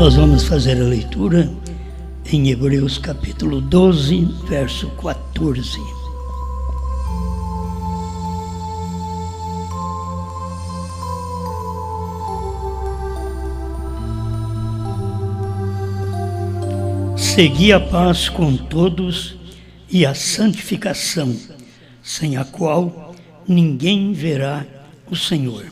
Nós vamos fazer a leitura em Hebreus capítulo 12, verso 14. Segui a paz com todos e a santificação, sem a qual ninguém verá o Senhor.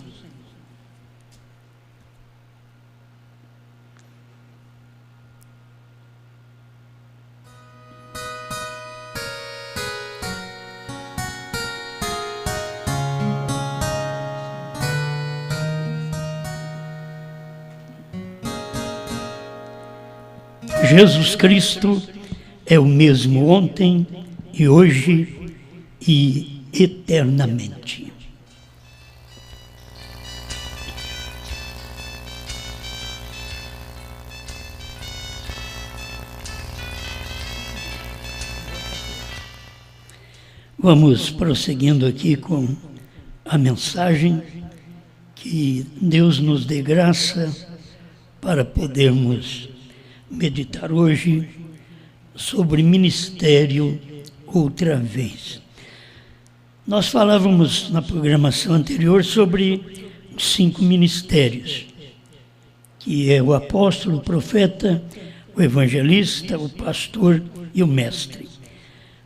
Jesus Cristo é o mesmo ontem e hoje e eternamente. Vamos prosseguindo aqui com a mensagem. Que Deus nos dê graça para podermos meditar hoje sobre ministério outra vez. Nós falávamos na programação anterior sobre 5 ministérios, que é o apóstolo, o profeta, o evangelista, o pastor e o mestre.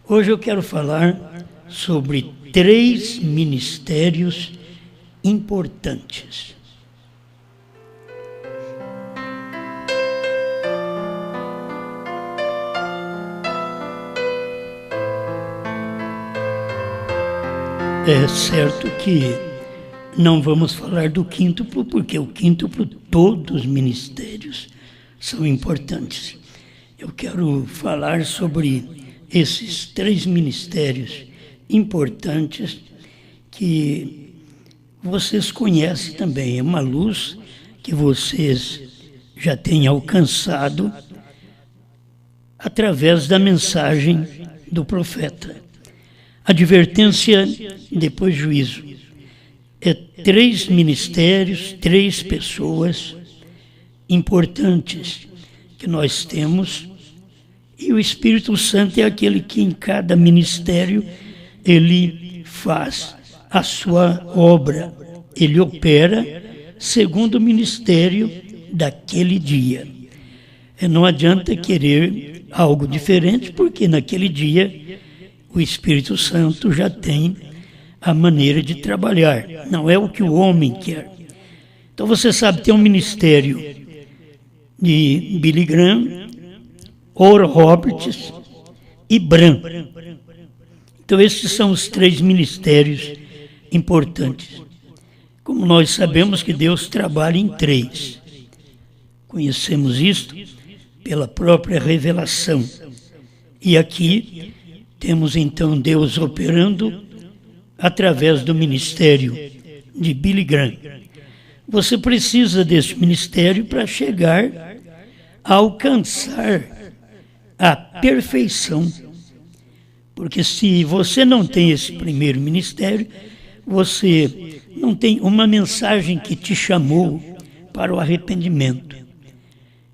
Hoje eu quero falar sobre 3 ministérios importantes. É certo que não vamos falar do quíntuplo, porque o quíntuplo, todos os ministérios são importantes. Eu quero falar sobre esses 3 ministérios importantes que vocês conhecem também. É uma luz que vocês já têm alcançado através da mensagem do profeta. Advertência e depois juízo. É 3 ministérios, 3 pessoas importantes que nós temos, e o Espírito Santo é aquele que em cada ministério ele faz a sua obra, ele opera segundo o ministério daquele dia. E não adianta querer algo diferente, porque naquele dia o Espírito Santo já tem a maneira de trabalhar, não é o que o homem quer. Então você sabe, tem um ministério de Billy Graham, Oral Roberts e Branham. Então esses são os 3 ministérios importantes. Como nós sabemos que Deus trabalha em 3. Conhecemos isto pela própria revelação. E aqui temos então Deus operando através do ministério de Billy Graham. Você precisa desse ministério para chegar a alcançar a perfeição. Porque se você não tem esse primeiro ministério, você não tem uma mensagem que te chamou para o arrependimento.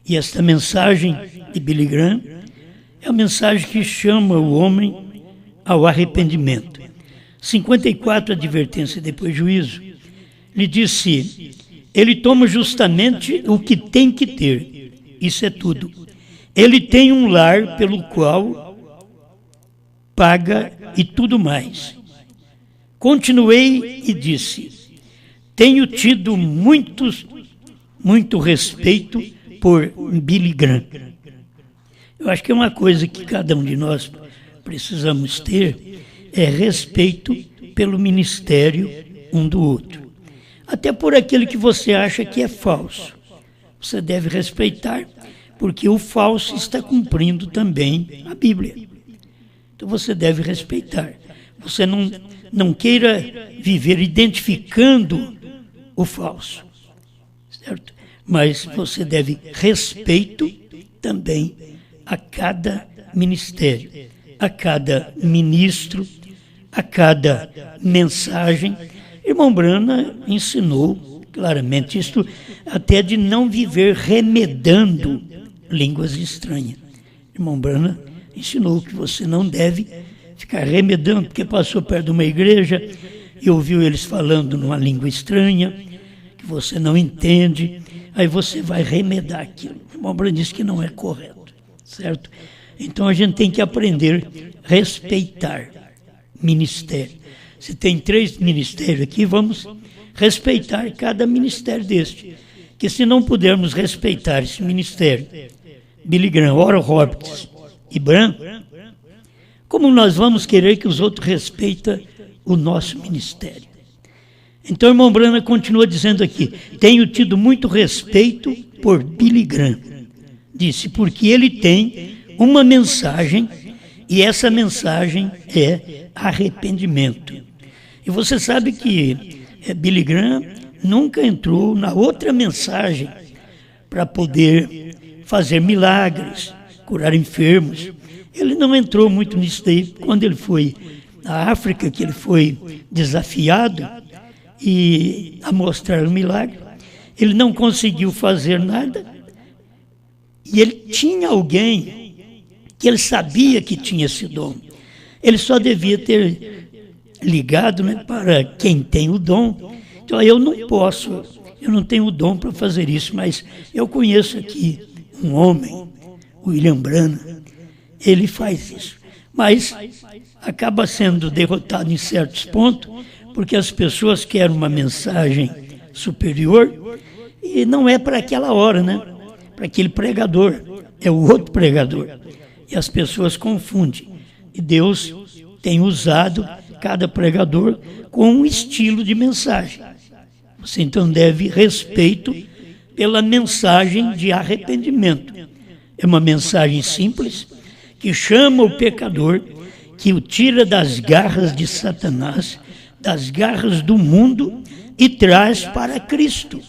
E esta mensagem de Billy Graham é a mensagem que chama o homem ao arrependimento. 54, advertência depois juízo. Ele disse, ele toma justamente o que tem que ter. Isso é tudo. Ele tem um lar pelo qual paga e tudo mais. Continuei e disse, tenho tido muito respeito por Billy Graham. Eu acho que é uma coisa que cada um de nós precisamos ter, é respeito pelo ministério um do outro. Até por aquele que você acha que é falso. Você deve respeitar, porque o falso está cumprindo também a Bíblia. Então você deve respeitar. Você não queira viver identificando o falso, certo? Mas você deve respeito também a cada ministério, a cada ministro, a cada mensagem. Irmão Branham ensinou claramente, isto até de não viver remedando línguas estranhas. Irmão Branham ensinou que você não deve ficar remedando, porque passou perto de uma igreja e ouviu eles falando numa língua estranha, que você não entende, aí você vai remedar aquilo. O irmão Branham disse que não é correto, certo? Então a gente tem que aprender a respeitar ministério. Se tem 3 ministérios aqui, vamos respeitar cada ministério deste. Que se não pudermos respeitar esse ministério, Billy Graham, Oral Roberts e Branham, como nós vamos querer que os outros respeitem o nosso ministério? Então, o irmão Branham continua dizendo aqui, tenho tido muito respeito por Billy Graham. Disse, porque ele tem uma mensagem, e essa mensagem é arrependimento. E você sabe que Billy Graham nunca entrou na outra mensagem para poder fazer milagres, curar enfermos. Ele não entrou muito nisso daí. Quando ele foi à África, que ele foi desafiado a mostrar o milagre, ele não conseguiu fazer nada, e ele tinha alguém que ele sabia que tinha esse dom. Ele só devia ter ligado, né, para quem tem o dom. Então, eu não tenho o dom para fazer isso, mas eu conheço aqui um homem, William Branham, ele faz isso. Mas acaba sendo derrotado em certos pontos, porque as pessoas querem uma mensagem superior e não é para aquela hora, né? Para aquele pregador, é o outro pregador. E as pessoas confundem. E Deus tem usado cada pregador com um estilo de mensagem. Você então deve respeito pela mensagem de arrependimento. É uma mensagem simples que chama o pecador, que o tira das garras de Satanás, das garras do mundo e traz para Cristo.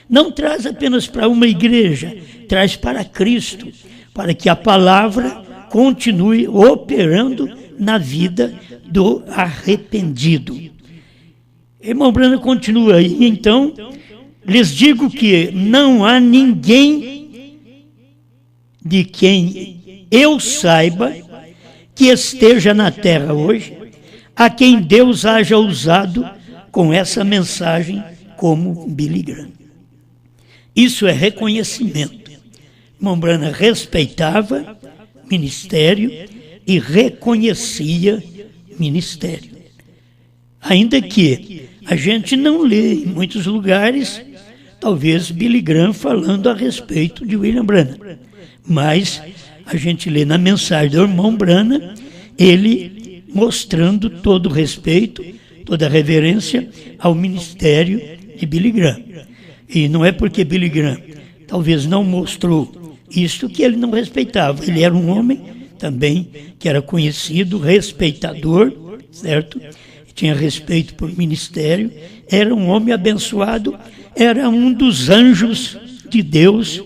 Não traz apenas para uma igreja, traz para Cristo, para que a palavra continue operando na vida do arrependido. Irmão Branham continua aí, então, lhes digo que não há ninguém de quem eu saiba que esteja na terra hoje, a quem Deus haja usado com essa mensagem como Billy Graham. Isso é reconhecimento. Irmão Branham respeitava ministério e reconhecia ministério. Ainda que a gente não lê em muitos lugares, talvez Billy Graham falando a respeito de William Branham, mas a gente lê na mensagem do irmão Branham, ele mostrando todo o respeito, toda a reverência ao ministério de Billy Graham. E não é porque Billy Graham talvez não mostrou isto que ele não respeitava. Ele era um homem também que era conhecido, respeitador, certo? Tinha respeito por ministério, era um homem abençoado, era um dos anjos de Deus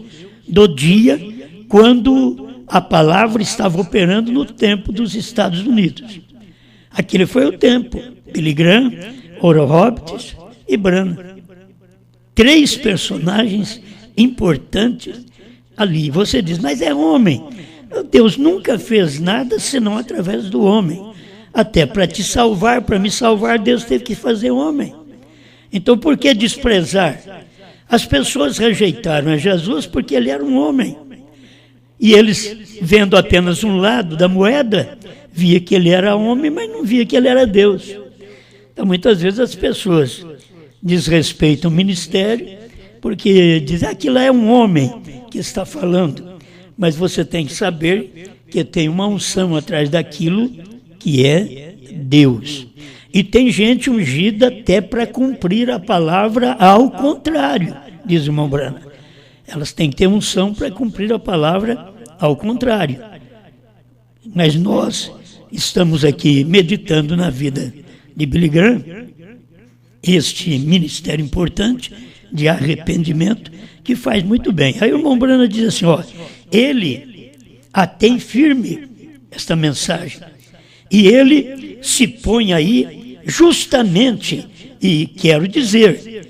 do dia, quando a palavra estava operando no tempo dos Estados Unidos. Aquele foi o tempo. Billy Graham, Oral Roberts e Branham. 3 personagens importantes ali. Você diz, mas é homem. Deus nunca fez nada senão através do homem. Até para te salvar, para me salvar, Deus teve que fazer homem. Então, por que desprezar? As pessoas rejeitaram a Jesus porque ele era um homem. E eles, vendo apenas um lado da moeda, via que ele era homem, mas não via que ele era Deus. Então, muitas vezes as pessoas desrespeitam o ministério porque dizem, aquilo é um homem que está falando. Mas você tem que saber que tem uma unção atrás daquilo que é Deus. E tem gente ungida até para cumprir a palavra ao contrário, diz o irmão Branham. Elas têm que ter unção para cumprir a palavra ao contrário. Mas nós estamos aqui meditando na vida de Billy Graham, este ministério importante de arrependimento, que faz muito bem. Aí o irmão Branham diz assim, ele a tem firme, esta mensagem, e ele se põe aí justamente, e quero dizer,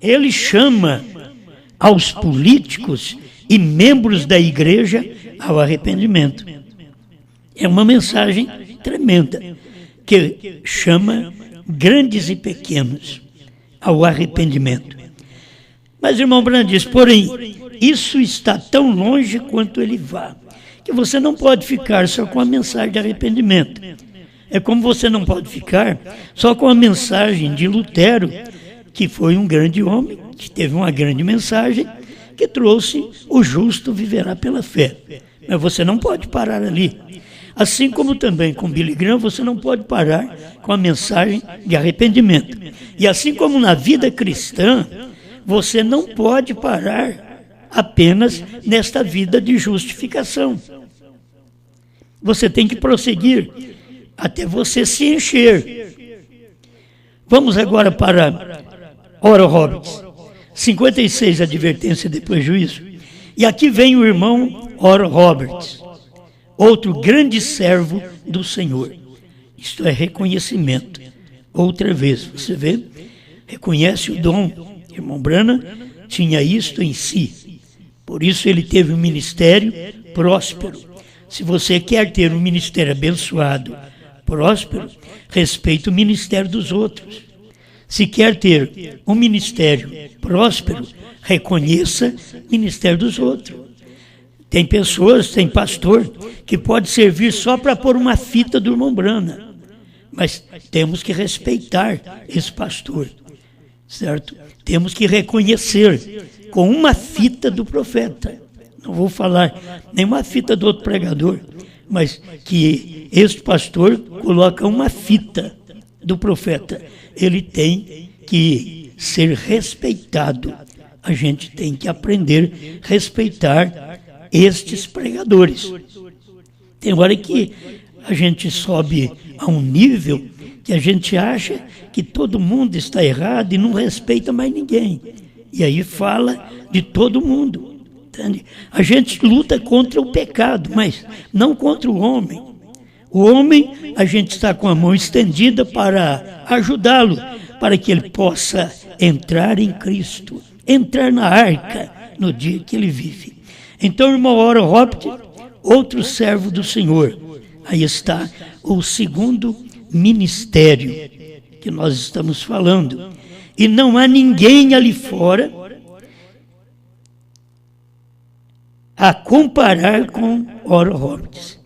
ele chama aos políticos e membros da igreja ao arrependimento. É uma mensagem tremenda, que chama grandes e pequenos ao arrependimento. Mas, irmão Branham diz, porém, isso está tão longe quanto ele vá, que você não pode ficar só com a mensagem de arrependimento. É como você não pode ficar só com a mensagem de Lutero, que foi um grande homem, que teve uma grande mensagem, que trouxe o justo viverá pela fé. Mas você não pode parar ali. Assim como também com Billy Graham, você não pode parar com a mensagem de arrependimento. E assim como na vida cristã, você não pode parar apenas nesta vida de justificação. Você tem que prosseguir até você se encher. Vamos agora para Oral Roberts, 56, advertência depois juízo. E aqui vem o irmão Oral Roberts, outro grande servo do Senhor. Isto é reconhecimento. Outra vez, você vê, reconhece o dom. Irmão Branham tinha isto em si. Por isso ele teve um ministério próspero. Se você quer ter um ministério abençoado, próspero, respeite o ministério dos outros. Se quer ter um ministério próspero, reconheça o ministério dos outros. Tem pessoas, tem pastor, que pode servir só para pôr uma fita do irmão Branham. Mas temos que respeitar esse pastor, certo? Temos que reconhecer com uma fita do profeta. Não vou falar nenhuma fita do outro pregador, mas que este pastor coloca uma fita do profeta. Ele tem que ser respeitado. A gente tem que aprender a respeitar estes pregadores. Tem hora que a gente sobe a um nível que a gente acha que todo mundo está errado e não respeita mais ninguém. E aí fala de todo mundo. Entende? A gente luta contra o pecado, mas não contra o homem. O homem, a gente está com a mão estendida para ajudá-lo, para que ele possa entrar em Cristo, entrar na arca no dia que ele vive. Então, irmão Oral Roberts, outro servo do Senhor. Aí está o segundo ministério que nós estamos falando. E não há ninguém ali fora a comparar com Oral Roberts.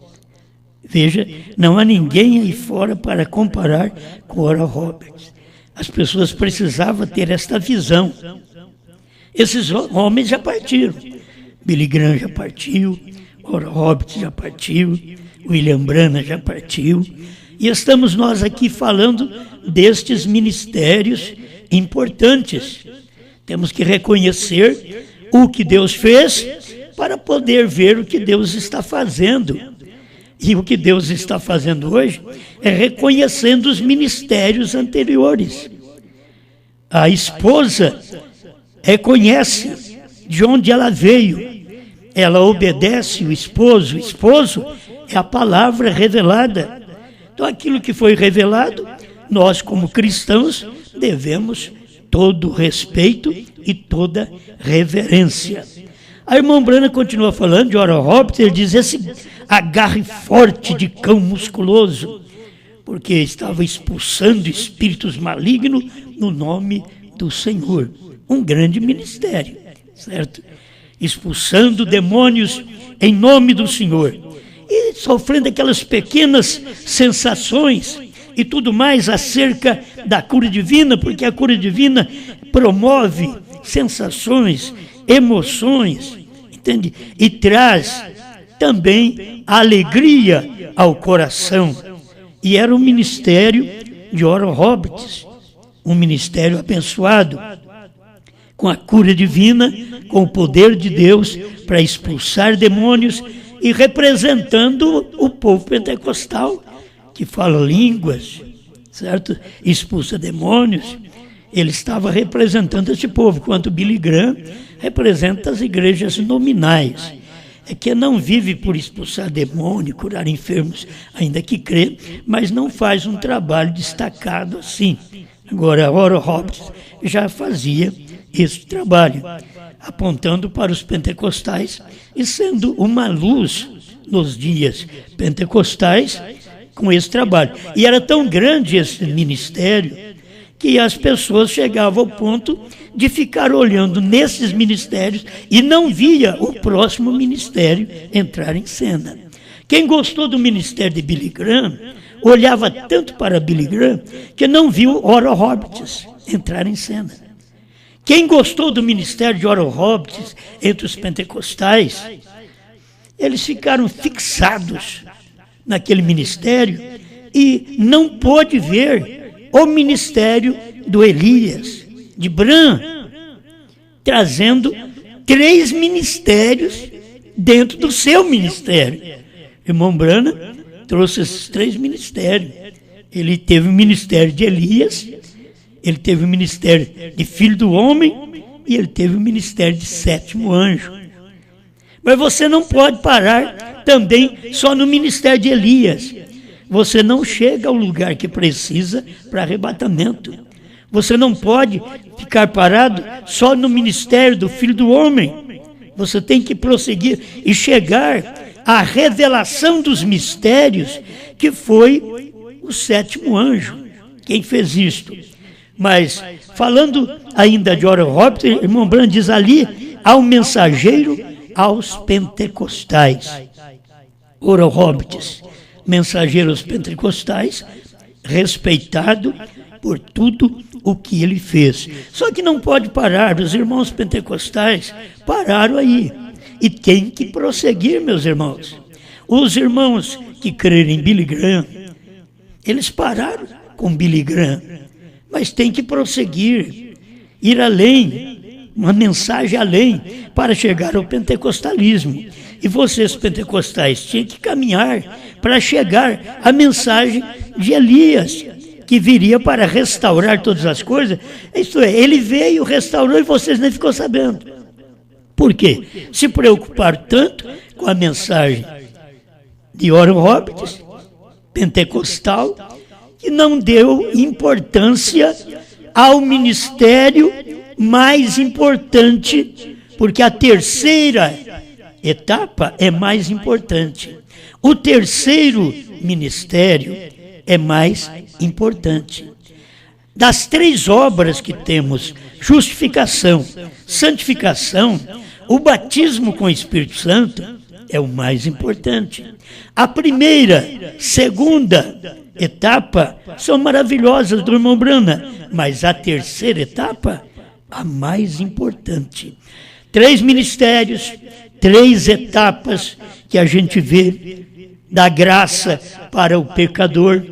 Veja, não há ninguém aí fora para comparar com Oral Roberts. As pessoas precisavam ter esta visão. Esses homens já partiram. Billy Graham já partiu, Oral Roberts já partiu, William Branham já partiu. E estamos nós aqui falando destes ministérios importantes. Temos que reconhecer o que Deus fez para poder ver o que Deus está fazendo. E o que Deus está fazendo hoje é reconhecendo os ministérios anteriores. A esposa reconhece de onde ela veio. Ela obedece o esposo é a palavra revelada. Então, aquilo que foi revelado, nós, como cristãos, devemos todo respeito e toda reverência. A irmã Branham continua falando de Oral Roberts, ele diz esse agarre forte de cão musculoso, porque estava expulsando espíritos malignos no nome do Senhor. Um grande ministério, certo? Expulsando demônios em nome do Senhor. E sofrendo aquelas pequenas sensações e tudo mais acerca da cura divina, porque a cura divina promove sensações, emoções, entende? E traz também alegria ao coração. E era um ministério de Oral Roberts, um ministério abençoado, com a cura divina, com o poder de Deus para expulsar demônios e representando o povo pentecostal, que fala línguas, certo? Expulsa demônios. Ele estava representando esse povo, enquanto Billy Graham representa as igrejas nominais. É que não vive por expulsar demônio, curar enfermos, ainda que crê, mas não faz um trabalho destacado assim. Agora, Oral Roberts já fazia esse trabalho, apontando para os pentecostais e sendo uma luz nos dias pentecostais com esse trabalho. E era tão grande esse ministério que as pessoas chegavam ao ponto de ficar olhando nesses ministérios e não via o próximo ministério entrar em cena. Quem gostou do ministério de Billy Graham olhava tanto para Billy Graham que não viu Oral Roberts entrar em cena. Quem gostou do ministério de Oral Roberts entre os pentecostais, eles ficaram fixados naquele ministério e não pôde ver o ministério do Elias, de Branham, trazendo 3 ministérios dentro do seu ministério. Irmão Branham trouxe esses 3 ministérios. Ele teve o ministério de Elias, ele teve o ministério de Filho do Homem e ele teve o ministério de 7º anjo. Mas você não pode parar também só no ministério de Elias. Você não chega ao lugar que precisa para arrebatamento. Você não pode ficar parado só no ministério do Filho do Homem. Você tem que prosseguir e chegar à revelação dos mistérios, que foi o 7º anjo. Quem fez isto? Mas, falando ainda de Oral Roberts, irmão Branham diz ali, há um mensageiro aos pentecostais. Oral Roberts, mensageiro aos pentecostais, respeitado por tudo o que ele fez. Só que não pode parar, os irmãos pentecostais pararam aí. E tem que prosseguir, meus irmãos. Os irmãos que crerem em Billy Graham, eles pararam com Billy Graham, mas tem que prosseguir, ir além, uma mensagem além, para chegar ao pentecostalismo. E vocês pentecostais tinham que caminhar para chegar à mensagem de Elias, que viria para restaurar todas as coisas. Isto é, ele veio, restaurou e vocês nem ficou sabendo. Por quê? Se preocuparam tanto com a mensagem de Oral Roberts, pentecostal, que não deu importância ao ministério mais importante, porque a terceira etapa é mais importante. O terceiro ministério é mais importante. Das 3 obras que temos, justificação, santificação, o batismo com o Espírito Santo é o mais importante. A primeira, segunda etapa são maravilhosas do irmão Branham, mas a terceira etapa, a mais importante. 3 ministérios, 3 etapas que a gente vê da graça para o pecador.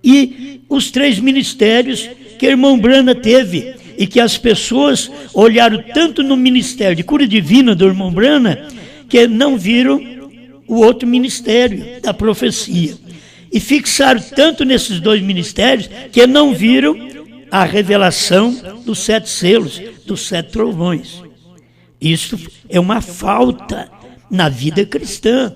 E os 3 ministérios que o irmão Branham teve e que as pessoas olharam tanto no ministério de cura divina do irmão Branham que não viram o outro ministério da profecia. E fixaram tanto nesses 2 ministérios que não viram a revelação dos 7 selos, dos 7 trovões. Isso é uma falta na vida cristã.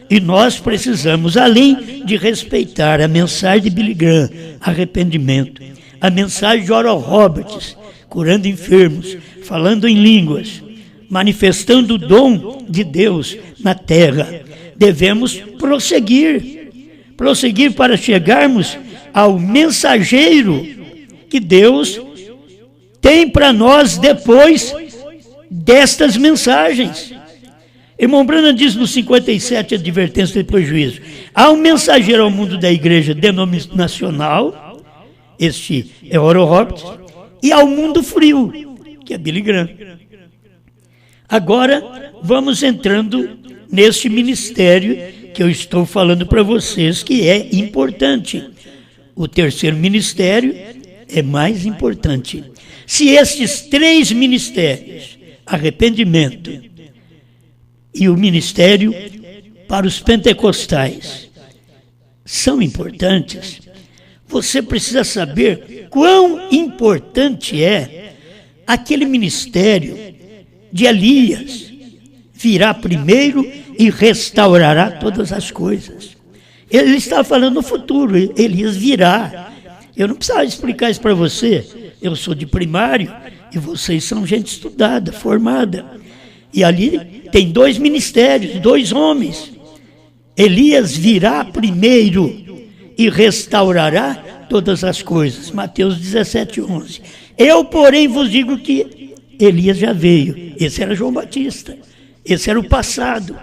E nós precisamos, além de respeitar a mensagem de Billy Graham, arrependimento, a mensagem de Oral Roberts, curando enfermos, falando em línguas, manifestando o dom de Deus na terra, devemos prosseguir para chegarmos ao mensageiro que Deus tem para nós depois destas mensagens. Irmão Branham diz no 57, advertência depois do juízo, há um mensageiro ao mundo da igreja denominacional, este é Oral Roberts, e ao mundo frio, que é Billy Graham. Agora, vamos entrando neste ministério que eu estou falando para vocês, que é importante. O terceiro ministério é mais importante. Se estes 3 ministérios, arrependimento, e o ministério para os pentecostais são importantes, você precisa saber quão importante é aquele ministério de Elias. Virá primeiro e restaurará todas as coisas. Ele está falando no futuro, Elias virá. Eu não precisava explicar isso para você, eu sou de primário, E vocês são gente estudada, formada. E ali tem 2 ministérios, 2 homens. Elias virá primeiro e restaurará todas as coisas. Mateus 17:11. Eu, porém, vos digo que Elias já veio. Esse era João Batista. Esse era o passado.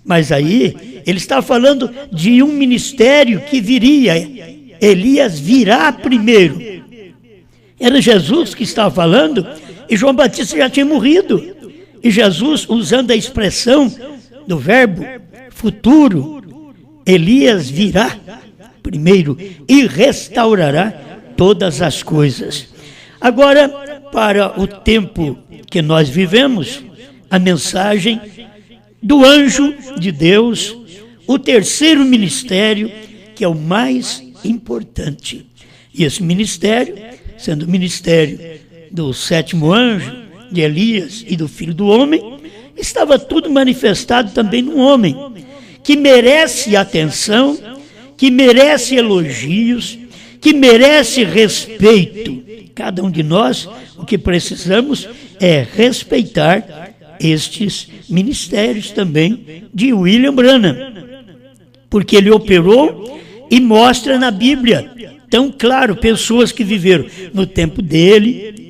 Mas aí, ele está falando de um ministério que viria. Elias virá primeiro. Era Jesus que estava falando e João Batista já tinha morrido. E Jesus, usando a expressão do verbo futuro, Elias virá primeiro e restaurará todas as coisas. Agora, para o tempo que nós vivemos, a mensagem do anjo de Deus, o terceiro ministério, que é o mais importante. E esse ministério, sendo o ministério do sétimo anjo, de Elias e do Filho do Homem, estava tudo manifestado também no homem, que merece atenção, que merece elogios, que merece respeito. Cada um de nós, o que precisamos é respeitar estes ministérios também de William Branham, porque ele operou e mostra na Bíblia, tão claro, pessoas que viveram no tempo dele,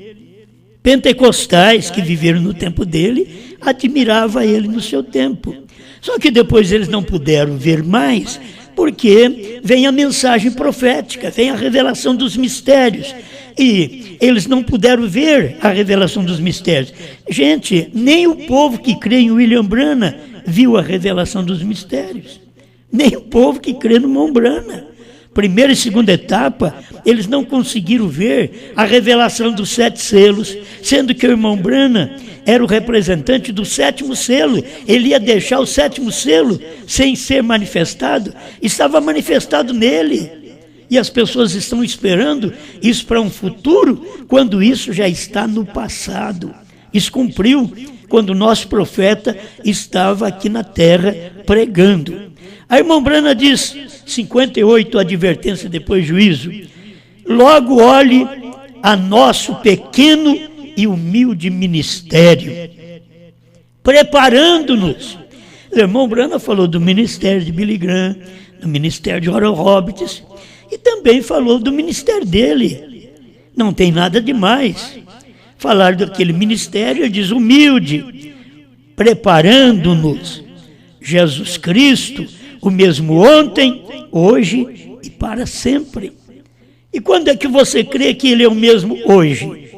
pentecostais que viveram no tempo dele, admirava ele no seu tempo. Só que depois eles não puderam ver mais, porque vem a mensagem profética, vem a revelação dos mistérios. E eles não puderam ver a revelação dos mistérios. Gente, nem o povo que crê em William Branham viu a revelação dos mistérios. Nem o povo que crê no irmão Branham. Primeira e segunda etapa, eles não conseguiram ver a revelação dos 7 selos, sendo que o irmão Branham era o representante do 7º selo. Ele ia deixar o 7º selo sem ser manifestado, estava manifestado nele. E as pessoas estão esperando isso para um futuro, quando isso já está no passado. Isso cumpriu quando o nosso profeta estava aqui na terra pregando. A irmã Branham diz, 58, advertência depois juízo: logo olhe a nosso pequeno e humilde ministério, preparando-nos. O irmão Branham falou do ministério de Billy Graham, do ministério de Oral Roberts, e também falou do ministério dele. Não tem nada demais. Falar daquele ministério, ele diz humilde, preparando-nos. Jesus Cristo, o mesmo ontem, hoje e para sempre. E quando é que você crê que ele é o mesmo hoje?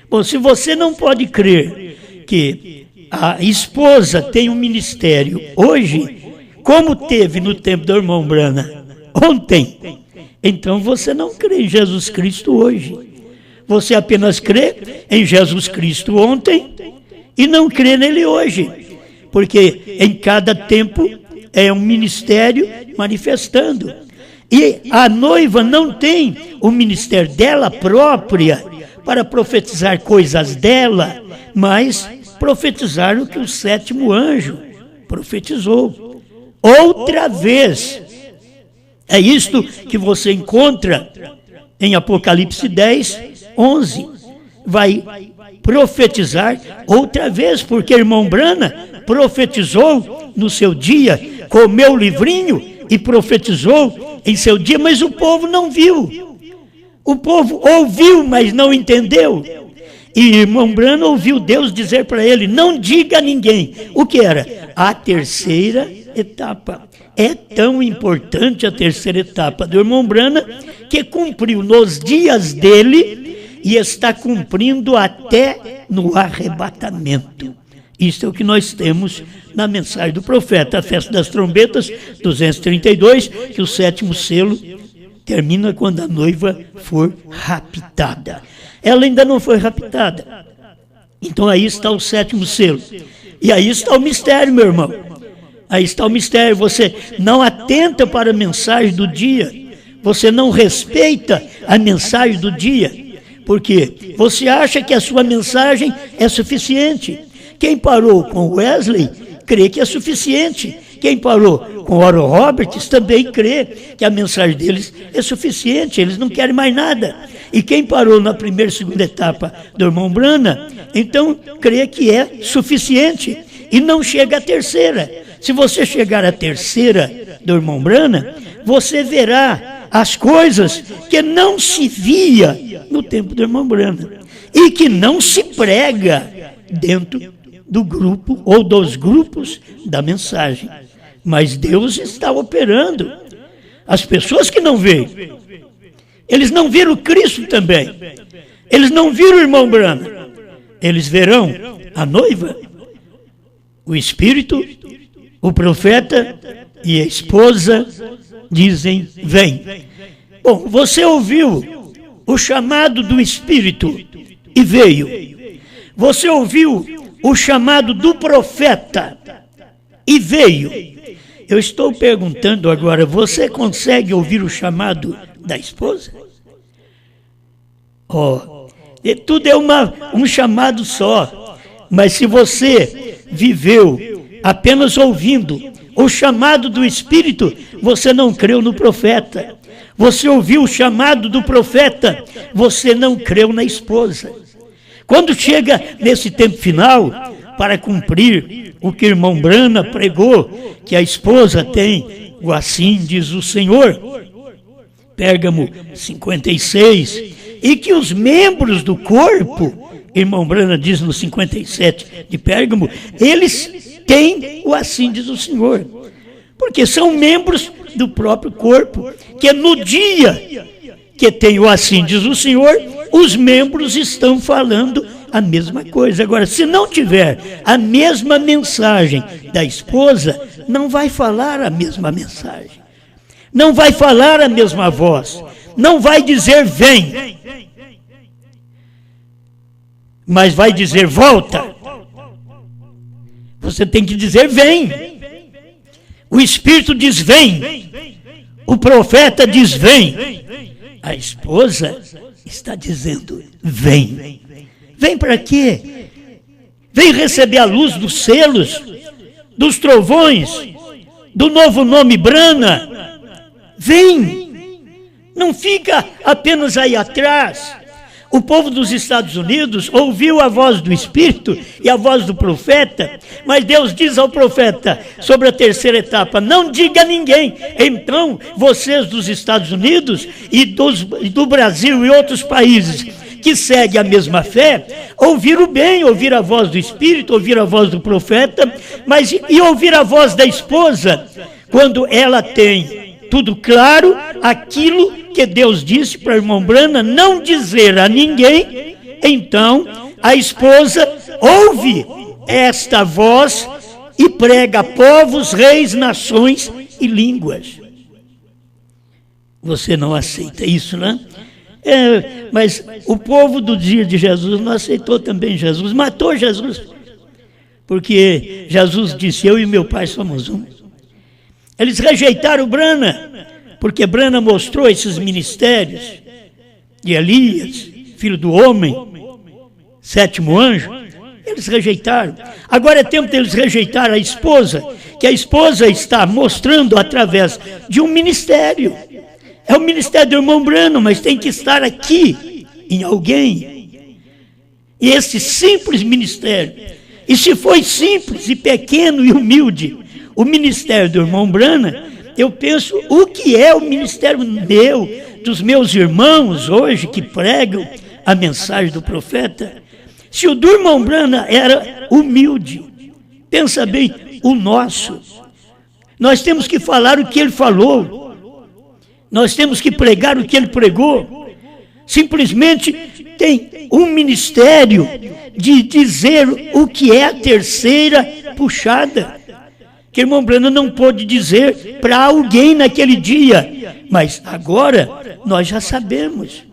Bom, se você não pode crer que a esposa tem um ministério hoje, como teve no tempo do irmão Branham ontem, então você não crê em Jesus Cristo hoje. Você apenas crê em Jesus Cristo ontem e não crê nele hoje. Porque em cada tempo é um ministério manifestando. E a noiva não tem o ministério dela própria para profetizar coisas dela, mas profetizar o que o 7º anjo profetizou. Outra vez. É isto que você encontra em Apocalipse 10, 11. Vai profetizar outra vez, porque irmão Branham profetizou no seu dia, comeu o livrinho e profetizou em seu dia, mas o povo não viu. O povo ouviu, mas não entendeu. E irmão Branham ouviu Deus dizer para ele, não diga a ninguém. O que era? A terceira etapa. É tão importante a terceira etapa do irmão Branham, que cumpriu nos dias dele e está cumprindo até no arrebatamento. Isso é o que nós temos na mensagem do profeta, a festa das trombetas, 232, que o 7º selo termina quando a noiva for raptada. Ela ainda não foi raptada. Então aí está o 7º selo. E aí está o mistério, meu irmão. Aí está o mistério. Você não atenta para a mensagem do dia. Você não respeita a mensagem do dia. Porque você acha que a sua mensagem é suficiente. Quem parou com Wesley crê que é suficiente. Quem parou com Oral Roberts também crê que a mensagem deles é suficiente, eles não querem mais nada. E quem parou na primeira e segunda etapa do irmão Branham, então crê que é suficiente e não chega à terceira. Se você chegar à terceira do irmão Branham, você verá as coisas que não se via no tempo do irmão Branham e que não se prega dentro do grupo ou dos grupos da mensagem. Mas Deus está operando. As pessoas que não veem, eles não viram Cristo também. Eles não viram o irmão Branham. Eles verão a noiva, o Espírito, o profeta e a esposa dizem, vem. Bom, você ouviu o chamado do Espírito e veio. Você ouviu o chamado do profeta e veio. Eu estou perguntando agora, você consegue ouvir o chamado da esposa? Tudo é um chamado só, mas se você viveu apenas ouvindo o chamado do Espírito, você não creu no profeta. Você ouviu o chamado do profeta, você não creu na esposa. Quando chega nesse tempo final, para cumprir o que o irmão Branham pregou, que a esposa tem o assim diz o Senhor, Pérgamo 56, e que os membros do corpo, irmão Branham diz no 57 de Pérgamo, eles têm o assim diz o Senhor, porque são membros do próprio corpo, que no dia que tem o assim diz o Senhor, os membros estão falando a mesma coisa. Agora, se não tiver a mesma mensagem da esposa, não vai falar a mesma mensagem, não vai falar a mesma voz, não vai dizer vem, mas vai dizer volta. Você tem que dizer vem. O Espírito diz vem, o profeta diz vem, a esposa está dizendo vem. Vem para quê? Vem receber a luz dos selos, dos trovões, do novo nome Branham. Vem, não fica apenas aí atrás. O povo dos Estados Unidos ouviu a voz do Espírito e a voz do profeta, mas Deus diz ao profeta sobre a terceira etapa, não diga a ninguém. Então, vocês dos Estados Unidos e do Brasil e outros países que seguem a mesma fé, ouviram bem, ouvir a voz do Espírito, ouvir a voz do profeta, mas e ouvir a voz da esposa, quando ela tem tudo claro, aquilo que Deus disse para o irmão Branham não dizer a ninguém, então a esposa ouve esta voz e prega a povos, reis, nações e línguas. Você não aceita isso, né? Mas o povo do dia de Jesus não aceitou também Jesus, matou Jesus, porque Jesus disse, eu e meu Pai somos um. Eles rejeitaram Branham, porque Branham mostrou esses ministérios de Elias, filho do homem, sétimo anjo. Eles rejeitaram. Agora é tempo deles rejeitar a esposa, que a esposa está mostrando através de um ministério. É o ministério do irmão Branham, mas tem que estar aqui, em alguém. E esse simples ministério, e se foi simples e pequeno e humilde, o ministério do irmão Branham, eu penso, o que é o ministério meu, dos meus irmãos hoje que pregam a mensagem do profeta? Se o do irmão Branham era humilde, pensa bem, o nosso. Nós temos que falar o que ele falou, nós temos que pregar o que ele pregou. Simplesmente tem um ministério de dizer o que é a terceira puxada, que o irmão Branham não pôde dizer para alguém naquele dia, mas agora nós já sabemos.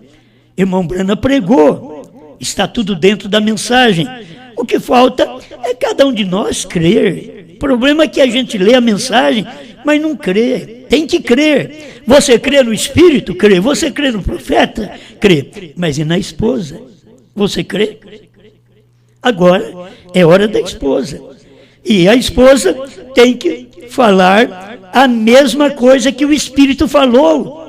Irmão Branham pregou, está tudo dentro da mensagem. O que falta é cada um de nós crer. O problema é que a gente lê a mensagem, mas não crê. Tem que crer. Você crê no Espírito? Crê. Você crê no profeta? Crê. Mas e na esposa? Você crê? Agora é hora da esposa. E a esposa tem que falar a mesma coisa que o Espírito falou.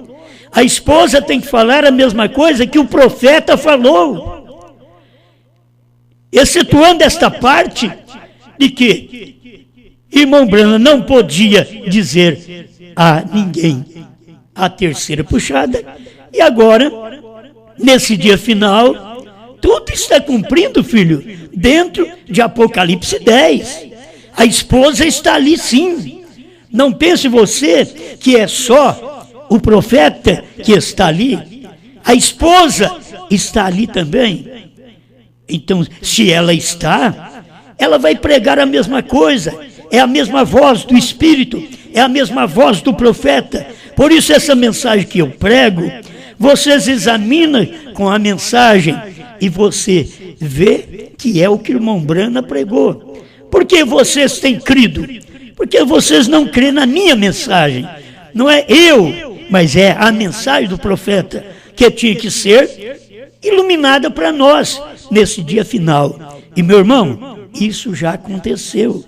A esposa tem que falar a mesma coisa que o profeta falou. Excetuando esta parte de que irmão Branham não podia dizer a ninguém a terceira puxada, e agora, nesse dia final, tudo está cumprindo, filho, dentro de Apocalipse 10. A esposa está ali sim. Não pense você que é só o profeta que está ali. A esposa está ali também. Então, se ela está, ela vai pregar a mesma coisa. É a mesma voz do Espírito, é a mesma voz do profeta. Por isso essa mensagem que eu prego, vocês examinam com a mensagem e você vê que é o que o irmão Branham pregou. Por que vocês têm crido? Porque vocês não crêem na minha mensagem. Não é eu, mas é a mensagem do profeta que tinha que ser iluminada para nós nesse dia final. E meu irmão, isso já aconteceu.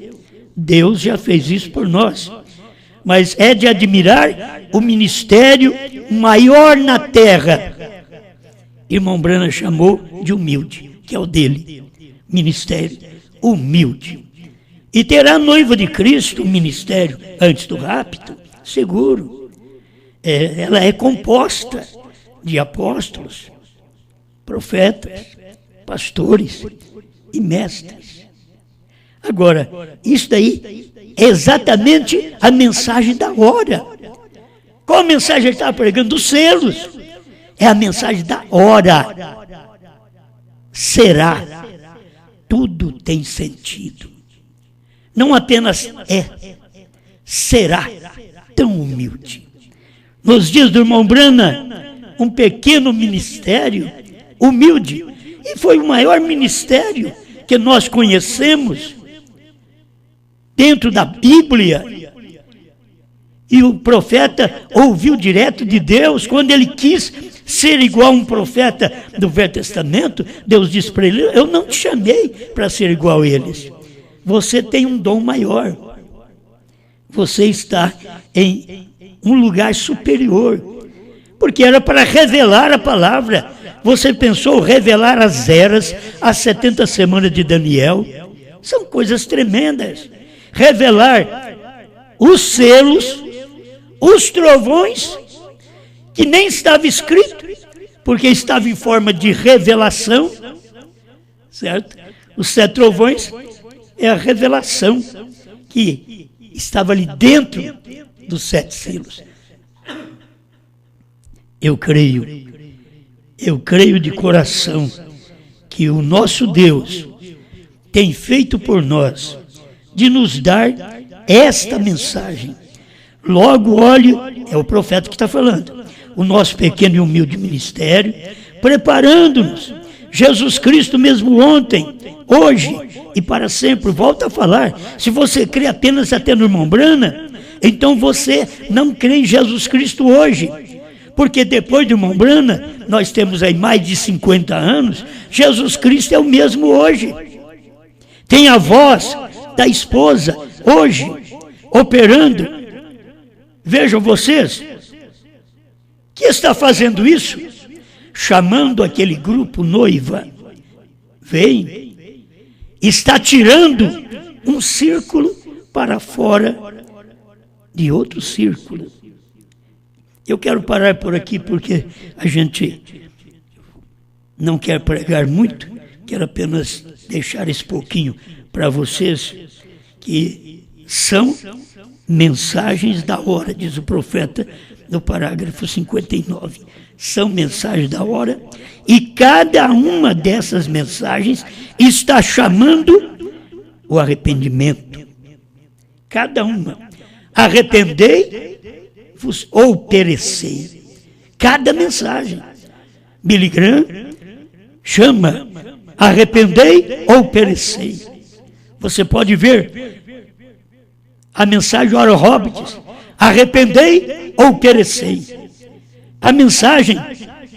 Deus já fez isso por nós. Mas é de admirar o ministério maior na terra. Irmão Branham chamou de humilde, que é o dele. Ministério humilde. E terá a noiva de Cristo, o ministério antes do rapto, seguro. Ela é composta de apóstolos, profetas, pastores e mestres. Agora, isso daí é exatamente a mensagem da hora. Qual a mensagem ele estava pregando? Dos selos. É a mensagem da hora. Será. Tudo tem sentido. Não apenas será tão humilde. Nos dias do irmão Branham, um pequeno ministério humilde, e foi o maior ministério que nós conhecemos dentro da Bíblia. E o profeta ouviu direto de Deus, quando ele quis ser igual a um profeta do Velho Testamento, Deus disse para ele: eu não te chamei para ser igual a eles. Você tem um dom maior. Você está em um lugar superior. Porque era para revelar a palavra. Você pensou revelar as eras, as 70 semanas de Daniel? São coisas tremendas. Revelar os selos, os trovões, que nem estava escrito, porque estava em forma de revelação, certo? Os 7 trovões é a revelação que estava ali dentro dos 7 selos. Eu creio de coração que o nosso Deus tem feito por nós de nos dar esta mensagem. Logo, olhe, é o profeta que está falando, o nosso pequeno e humilde ministério, preparando-nos. Jesus Cristo mesmo ontem, hoje e para sempre, volta a falar. Se você crê apenas até no irmão Branham, então você não crê em Jesus Cristo hoje. Porque depois do irmão Branham, nós temos aí mais de 50 anos, Jesus Cristo é o mesmo hoje. Tem a voz da esposa hoje, operando. Vejam vocês, que está fazendo isso? Chamando aquele grupo noiva. Vem, está tirando um círculo para fora de outro círculo. Eu quero parar por aqui porque a gente não quer pregar muito, quero apenas deixar esse pouquinho para vocês, que são mensagens da hora, diz o profeta no parágrafo 59. São mensagens da hora, e cada uma dessas mensagens está chamando o arrependimento. Cada uma. Arrependei-vos ou perecei. Cada mensagem. Billy Graham chama arrependei ou perecei. Você pode ver a mensagem de Oral Roberts, arrependei ou perecei. A mensagem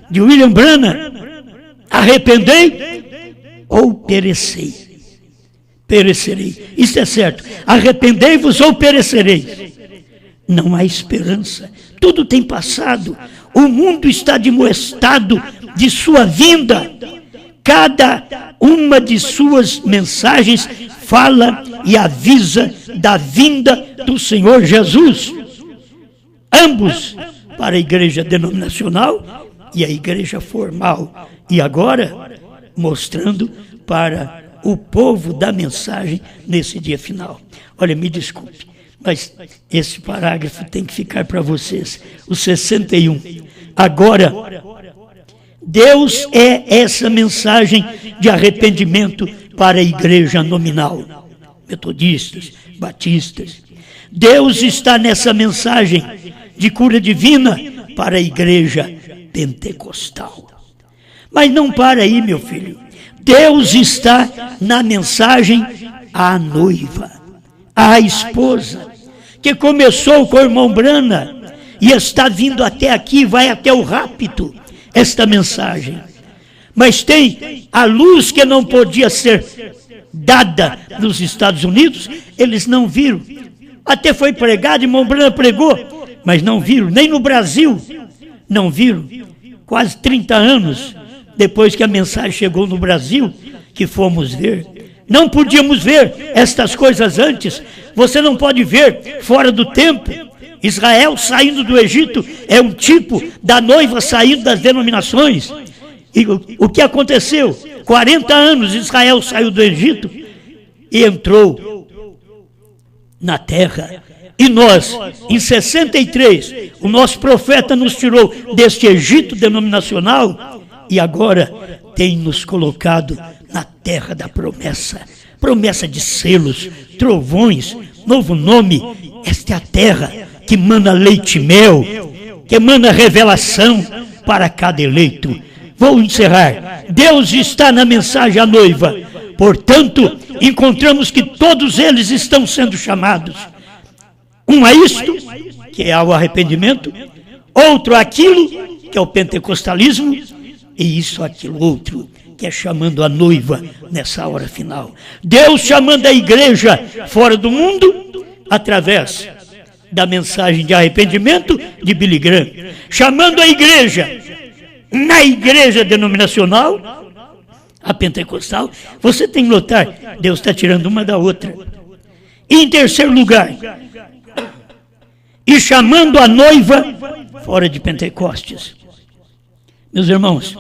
de William Branham, arrependei ou perecei. perecerei. Isso é certo. Arrependei-vos ou perecereis. Não há esperança. Tudo tem passado. O mundo está demoestado de sua vinda. Cada uma de suas mensagens fala e avisa da vinda do Senhor Jesus. Ambos para a igreja denominacional e a igreja formal. E agora, mostrando para o povo da mensagem nesse dia final. Olha, me desculpe, mas esse parágrafo tem que ficar para vocês. O 61. Agora, Deus é essa mensagem de arrependimento para a igreja nominal. Metodistas, batistas. Deus está nessa mensagem de cura divina para a igreja pentecostal. Mas não para aí, meu filho. Deus está na mensagem à noiva, à esposa, que começou com o irmão Brana e está vindo até aqui, vai até o rapto, esta mensagem. Mas tem a luz que não podia ser dada nos Estados Unidos, eles não viram. Até foi pregado, irmão Brana pregou, mas não viram, nem no Brasil, não viram. Quase 30 anos depois que a mensagem chegou no Brasil, que fomos ver. Não podíamos ver estas coisas antes. Você não pode ver fora do tempo. Israel saindo do Egito é um tipo da noiva saindo das denominações. E o que aconteceu? 40 anos Israel saiu do Egito e entrou na terra. E nós, em 63, o nosso profeta nos tirou deste Egito denominacional e agora tem nos colocado na terra da promessa. Promessa de selos, trovões, novo nome. Esta é a terra que mana leite e mel, que emana revelação para cada eleito. Vou encerrar. Deus está na mensagem à noiva. Portanto, encontramos que todos eles estão sendo chamados. Um a isto, que é o arrependimento. Outro aquilo, que é o pentecostalismo. E isso, aquilo, outro, que é chamando a noiva nessa hora final. Deus chamando a igreja fora do mundo, através da mensagem de arrependimento de Billy Graham. Chamando a igreja, na igreja denominacional, a pentecostal. Você tem que notar, Deus está tirando uma da outra. E em terceiro lugar, e chamando a noiva fora de Pentecostes. Meus irmãos,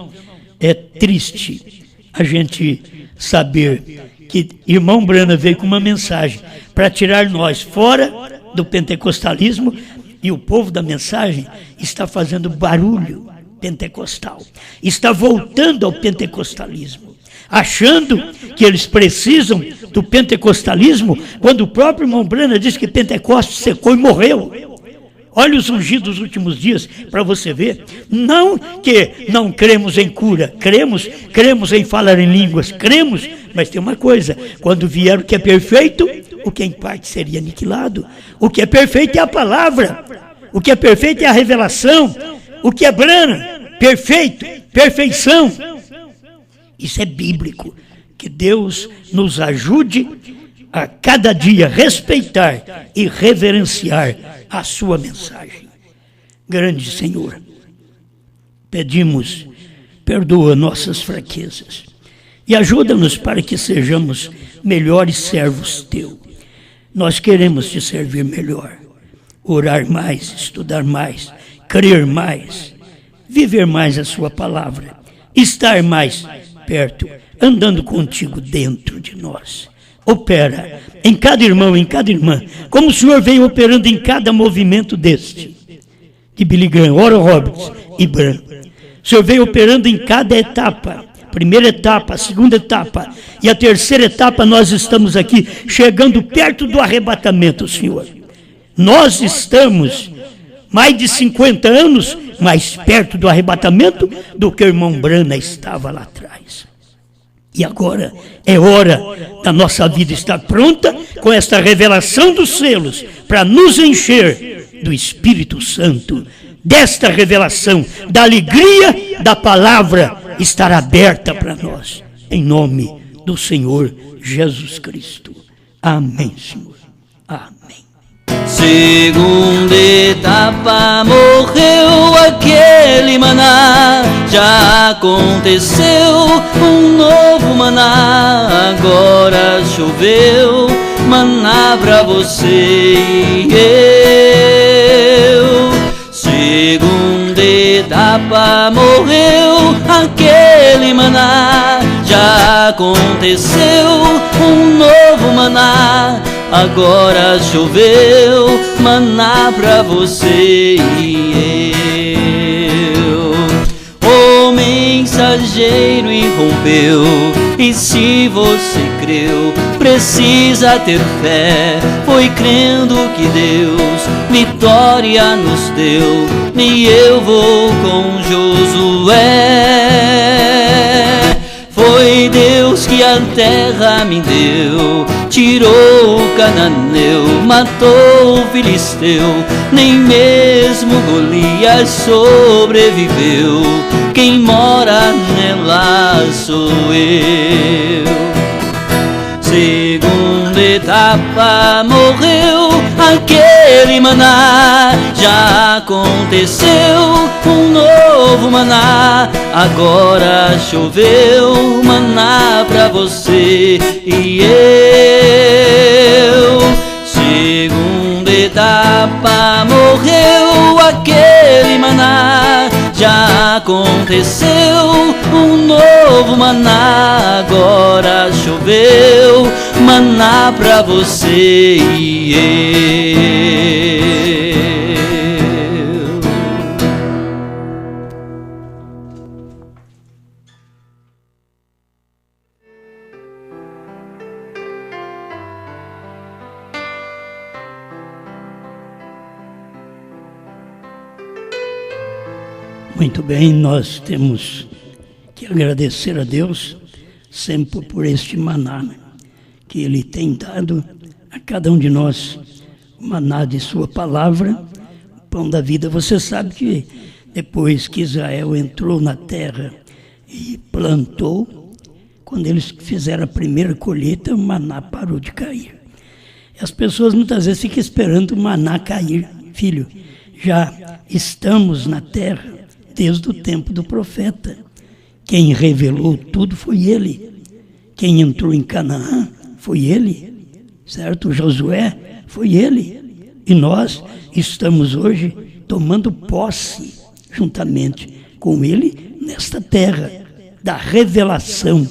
é triste a gente saber que irmão Brana veio com uma mensagem para tirar nós fora do pentecostalismo e o povo da mensagem está fazendo barulho pentecostal. Está voltando ao pentecostalismo, achando que eles precisam do pentecostalismo, quando o próprio irmão Brana diz que Pentecostes secou e morreu. Olha os ungidos dos últimos dias para você ver. Não que não cremos em cura, cremos em falar em línguas, cremos, mas tem uma coisa, quando vier o que é perfeito, o que é em parte seria aniquilado. O que é perfeito é a palavra, o que é perfeito é a revelação, o que é Brana, perfeito, perfeição. Isso é bíblico. Que Deus nos ajude a cada dia respeitar e reverenciar a sua mensagem. Grande Senhor, pedimos, perdoa nossas fraquezas e ajuda-nos para que sejamos melhores servos teu. Nós queremos te servir melhor, orar mais, estudar mais, crer mais, viver mais a sua palavra, estar mais perto, andando contigo dentro de nós. Opera em cada irmão, em cada irmã, como o Senhor veio operando em cada movimento deste, de Billy Graham, Oral Roberts e Branham. O Senhor veio operando em cada etapa, primeira etapa, segunda etapa, e a terceira etapa nós estamos aqui, chegando perto do arrebatamento, Senhor. Nós estamos mais de 50 anos mais perto do arrebatamento do que o irmão Brana estava lá atrás. E agora é hora da nossa vida estar pronta com esta revelação dos selos para nos encher do Espírito Santo, desta revelação, da alegria da palavra estar aberta para nós, em nome do Senhor Jesus Cristo. Amém, Senhor. Amém. Segunda etapa, morreu aquele maná, já aconteceu um novo maná, agora choveu maná pra você e eu. Segunda etapa, morreu aquele maná, já aconteceu um novo maná, agora choveu maná pra você e eu. O mensageiro irrompeu, e se você creu, precisa ter fé. Foi crendo que Deus vitória nos deu, e eu vou com Josué. Foi Deus que a terra me deu, tirou o cananeu, matou o filisteu, nem mesmo Golias sobreviveu. Quem mora nela sou eu. Segunda etapa, morreu aquele maná, já aconteceu um novo maná, agora choveu maná pra você e eu. Segunda etapa, morreu aquele maná, já aconteceu um novo maná, agora choveu maná pra você e eu. Muito bem, nós temos que agradecer a Deus sempre por este maná, né, que Ele tem dado a cada um de nós, o maná de Sua palavra, o pão da vida. Você sabe que depois que Israel entrou na terra e plantou, quando eles fizeram a primeira colheita, o maná parou de cair. E as pessoas muitas vezes ficam esperando o maná cair. Filho, já estamos na terra desde o tempo do profeta. Quem revelou tudo foi ele. Quem entrou em Canaã foi ele, certo? Josué foi ele. E nós estamos hoje tomando posse, juntamente com ele, nesta terra da revelação.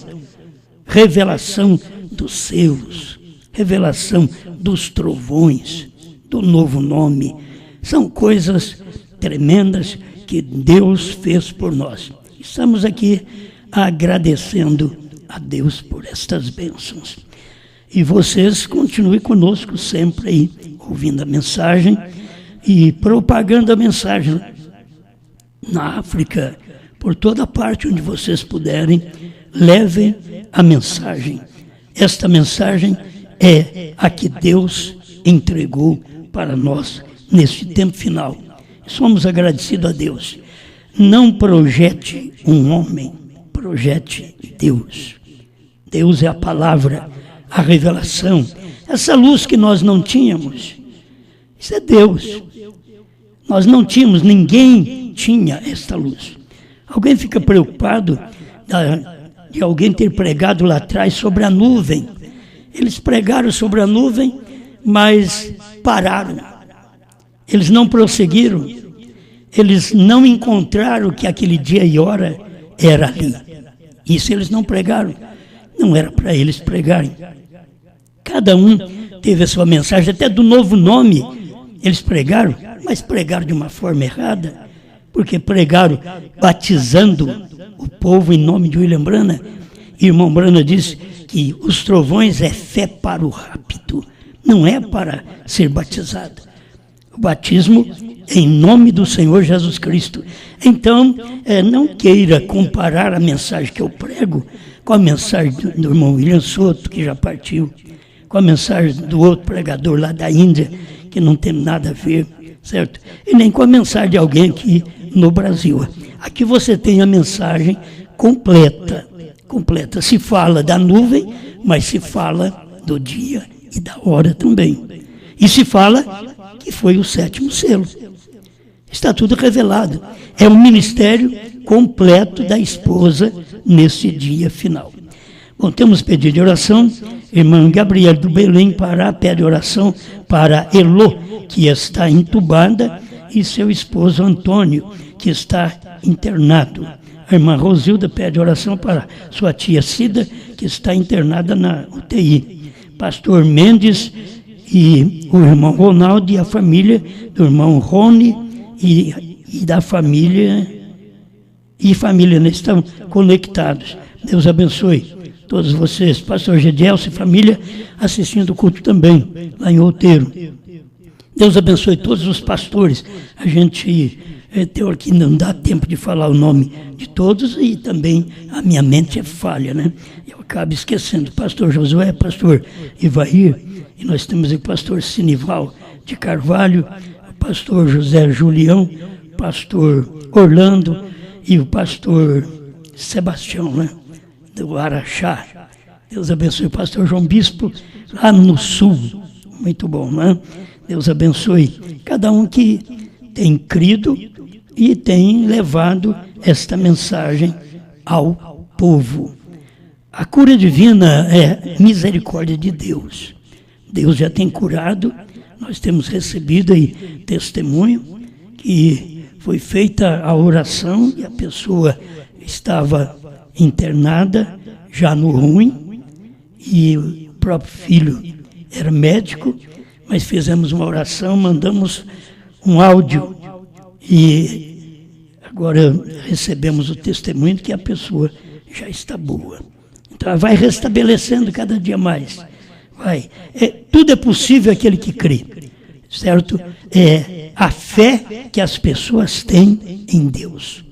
Revelação dos selos, revelação dos trovões, do novo nome. São coisas tremendas que Deus fez por nós. Estamos aqui agradecendo a Deus por estas bênçãos. E vocês continuem conosco sempre aí, ouvindo a mensagem e propagando a mensagem na África, por toda parte onde vocês puderem, levem a mensagem. Esta mensagem é a que Deus entregou para nós neste tempo final. Somos agradecidos a Deus. Não projete um homem, projete Deus. Deus é a palavra, a revelação. Essa luz que nós não tínhamos, isso é Deus. Nós não tínhamos, ninguém tinha esta luz. Alguém fica preocupado de alguém ter pregado lá atrás sobre a nuvem. Eles pregaram sobre a nuvem, mas pararam. Eles não prosseguiram. Eles não encontraram que aquele dia e hora era ali. Isso eles não pregaram. Não era para eles pregarem. Cada um teve a sua mensagem, até do novo nome eles pregaram, mas pregaram de uma forma errada, porque pregaram batizando o povo em nome de William Branham. E o irmão Branham disse que os trovões é fé para o rápido, não é para ser batizado. O batismo é em nome do Senhor Jesus Cristo. Então, não queira comparar a mensagem que eu prego com a mensagem do irmão William Soto, que já partiu, com a mensagem do outro pregador lá da Índia, que não tem nada a ver, certo? E nem com a mensagem de alguém aqui no Brasil. Aqui você tem a mensagem completa, completa. Se fala da nuvem, mas se fala do dia e da hora também. E se fala que foi o 7º selo. Está tudo revelado. É o ministério completo da esposa nesse dia final. Bom, temos pedido de oração. Irmã Gabriela do Belém Pará pede oração para Elô, que está entubada, e seu esposo Antônio, que está internado. A irmã Rosilda pede oração para sua tia Cida, que está internada na UTI. Pastor Mendes e o irmão Ronaldo e a família do irmão Rony e da família estão conectados. Deus abençoe todos vocês. Pastor Gedielso e família assistindo o culto também, lá em Outeiro. Deus abençoe todos os pastores. A gente tem hora que não dá tempo de falar o nome de todos e também a minha mente é falha, né? Eu acabo esquecendo. Pastor Josué, pastor Ivair, e nós temos o pastor Sinival de Carvalho, o pastor José Julião, o pastor Orlando e o pastor Sebastião, né? Do Araxá. Deus abençoe o pastor João Bispo, lá no sul. Muito bom, né? Deus abençoe cada um que tem crido e tem levado esta mensagem ao povo. A cura divina é misericórdia de Deus. Deus já tem curado, nós temos recebido aí testemunho que foi feita a oração e a pessoa estava internada, já no ruim, e o próprio filho era médico, mas fizemos uma oração, mandamos um áudio e agora recebemos o testemunho de que a pessoa já está boa. Então vai restabelecendo cada dia mais. Tudo é possível aquele que crê, certo? É a fé que as pessoas têm em Deus.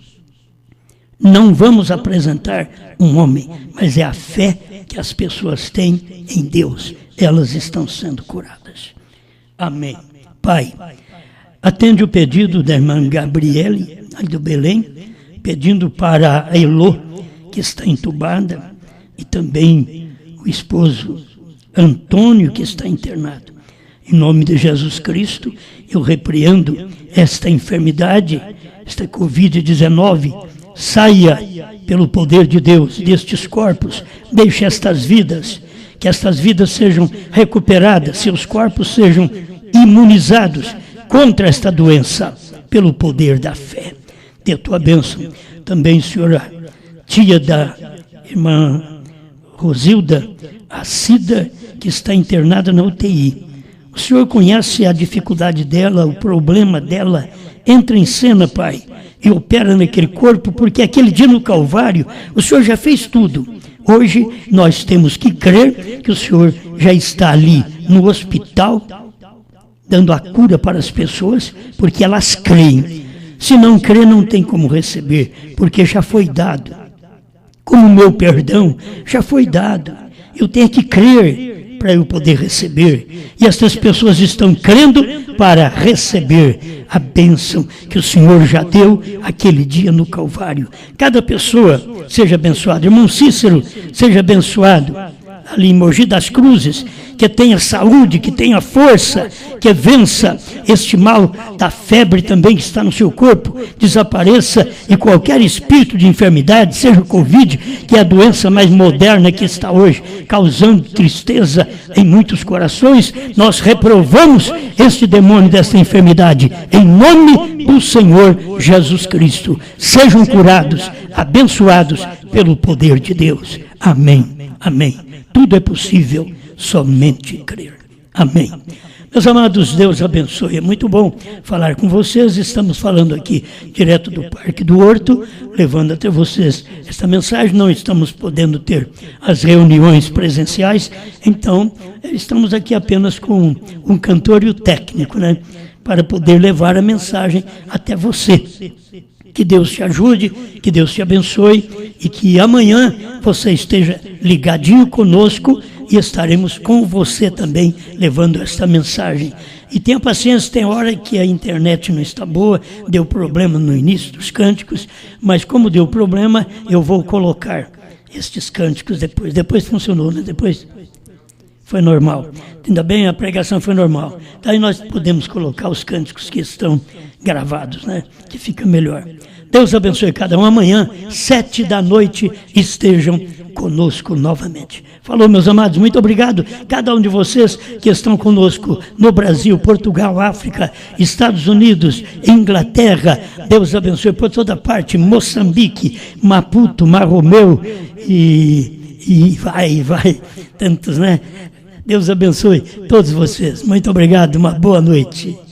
Não vamos apresentar um homem, mas é a fé que as pessoas têm em Deus. Elas estão sendo curadas. Amém. Pai, atende o pedido da irmã Gabriele, do Belém, pedindo para a Elô, que está entubada, e também o esposo Antônio, que está internado. Em nome de Jesus Cristo, eu repreendo esta enfermidade, esta Covid-19, saia pelo poder de Deus destes corpos, deixe estas vidas, que estas vidas sejam recuperadas, seus corpos sejam imunizados contra esta doença, pelo poder da fé. Dê a tua bênção. Também, senhora, tia da irmã Rosilda, a Cida, que está internada na UTI. O Senhor conhece a dificuldade dela, o problema dela. Entra em cena, Pai, e opera naquele corpo, porque aquele dia no Calvário, o Senhor já fez tudo. Hoje, nós temos que crer que o Senhor já está ali no hospital, dando a cura para as pessoas, porque elas creem. Se não crer, não tem como receber, porque já foi dado. Como o meu perdão já foi dado. Eu tenho que crer para eu poder receber. E essas pessoas estão crendo para receber a bênção que o Senhor já deu aquele dia no Calvário. Cada pessoa seja abençoada. Irmão Cícero, seja abençoado. Ali em Mogi das Cruzes, que tenha saúde, que tenha força, que vença este mal da febre também que está no seu corpo, desapareça, e qualquer espírito de enfermidade, seja o Covid, que é a doença mais moderna que está hoje, causando tristeza em muitos corações, nós reprovamos este demônio desta enfermidade, em nome do Senhor Jesus Cristo. Sejam curados, abençoados pelo poder de Deus. Amém, amém. Tudo é possível, somente crer. Amém. Meus amados, Deus abençoe. É muito bom falar com vocês. Estamos falando aqui direto do Parque do Horto, levando até vocês esta mensagem. Não estamos podendo ter as reuniões presenciais, então estamos aqui apenas com um cantor e o técnico, né? Para poder levar a mensagem até você. Que Deus te ajude, que Deus te abençoe e que amanhã você esteja ligadinho conosco e estaremos com você também levando esta mensagem. E tenha paciência, tem hora que a internet não está boa, deu problema no início dos cânticos, mas como deu problema, eu vou colocar estes cânticos depois funcionou, né? Depois foi normal. Ainda bem, a pregação foi normal. Daí nós podemos colocar os cânticos que estão gravados, né? Que fica melhor. Deus abençoe cada um. Amanhã, 19h, estejam conosco novamente. Falou, meus amados, muito obrigado. Cada um de vocês que estão conosco no Brasil, Portugal, África, Estados Unidos, Inglaterra. Deus abençoe por toda parte. Moçambique, Maputo, Marromeu e vai. Tantos, né? Deus abençoe todos vocês. Muito obrigado. Uma boa noite.